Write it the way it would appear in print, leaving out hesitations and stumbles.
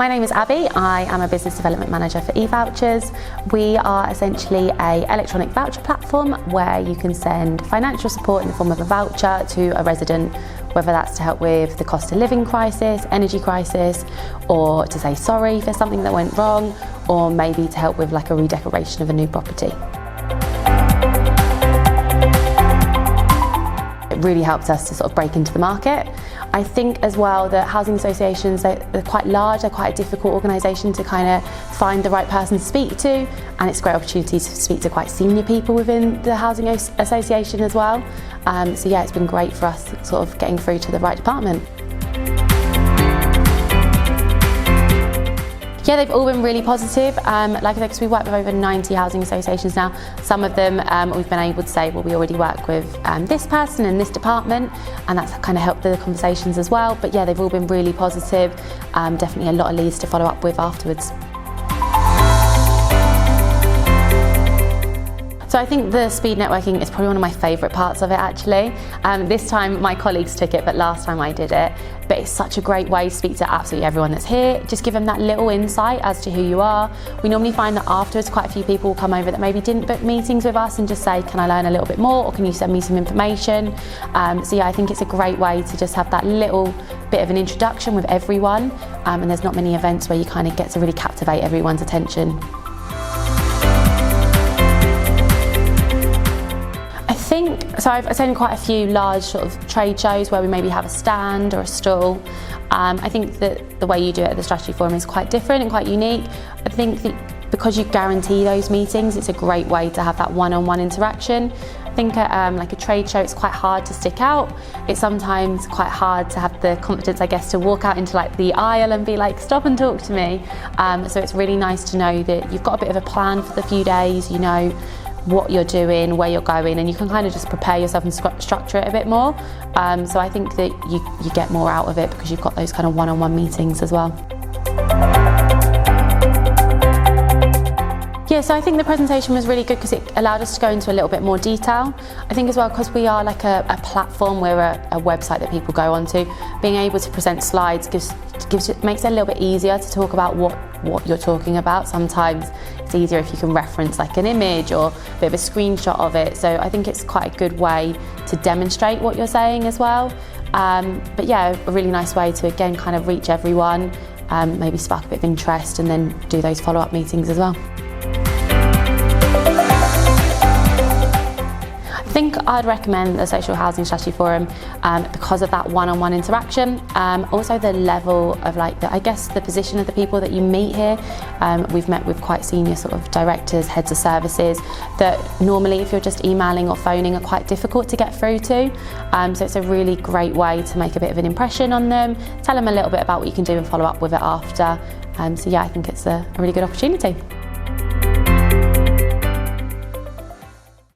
My name is Abby. I am a business development manager for Evouchers. We are essentially an electronic voucher platform where you can send financial support in the form of a voucher to a resident, whether that's to help with the cost of living crisis, energy crisis, or to say sorry for something that went wrong, or maybe to help with like a redecoration of a new property. It really helped us to sort of break into the market. I think as well that housing associations, they're quite large, they're quite a difficult organisation to kind of find the right person to speak to, and it's a great opportunity to speak to quite senior people within the housing association as well. So yeah, it's been great for us sort of getting through to the right department. Yeah, they've all been really positive. Like I said, because we work with over 90 housing associations now. Some of them we've been able to say, well, we already work with this person in this department, and that's kind of helped the conversations as well. But yeah, they've all been really positive. Definitely a lot of leads to follow up with afterwards. So I think the speed networking is probably one of my favourite parts of it actually. This time my colleagues took it, but last time I did it. But it's such a great way to speak to absolutely everyone that's here. Just give them that little insight as to who you are. We normally find that afterwards quite a few people will come over that maybe didn't book meetings with us and just say, can I learn a little bit more, or can you send me some information? So yeah, I think it's a great way to just have that little bit of an introduction with everyone. And there's not many events where you kind of get to really captivate everyone's attention. So I've attended quite a few large sort of trade shows where we maybe have a stand or a stall. I think that the way you do it at the Strategy Forum is quite different and quite unique. I think that because you guarantee those meetings, it's a great way to have that one-on-one interaction. I think at like a trade show, it's quite hard to stick out. It's sometimes quite hard to have the confidence, I guess, to walk out into like the aisle and be like, stop and talk to me. So it's really nice to know that you've got a bit of a plan for the few days, you know what you're doing, where you're going, and you can kind of just prepare yourself and structure it a bit more. So I think that you get more out of it because you've got those kind of one-on-one meetings as well. Yeah, so I think the presentation was really good because it allowed us to go into a little bit more detail. I think as well, because we are like a platform, we're a website that people go onto, being able to present slides makes it a little bit easier to talk about what you're talking about. Sometimes it's easier if you can reference like an image or a bit of a screenshot of it. So I think it's quite a good way to demonstrate what you're saying as well. But yeah, a really nice way to again kind of reach everyone, maybe spark a bit of interest and then do those follow-up meetings as well. I think I'd recommend the Social Housing Strategy Forum because of that one-on-one interaction. Also the level of I guess the position of the people that you meet here. We've met with quite senior sort of directors, heads of services that normally if you're just emailing or phoning are quite difficult to get through to. So it's a really great way to make a bit of an impression on them, tell them a little bit about what you can do and follow up with it after. So yeah, I think it's a really good opportunity.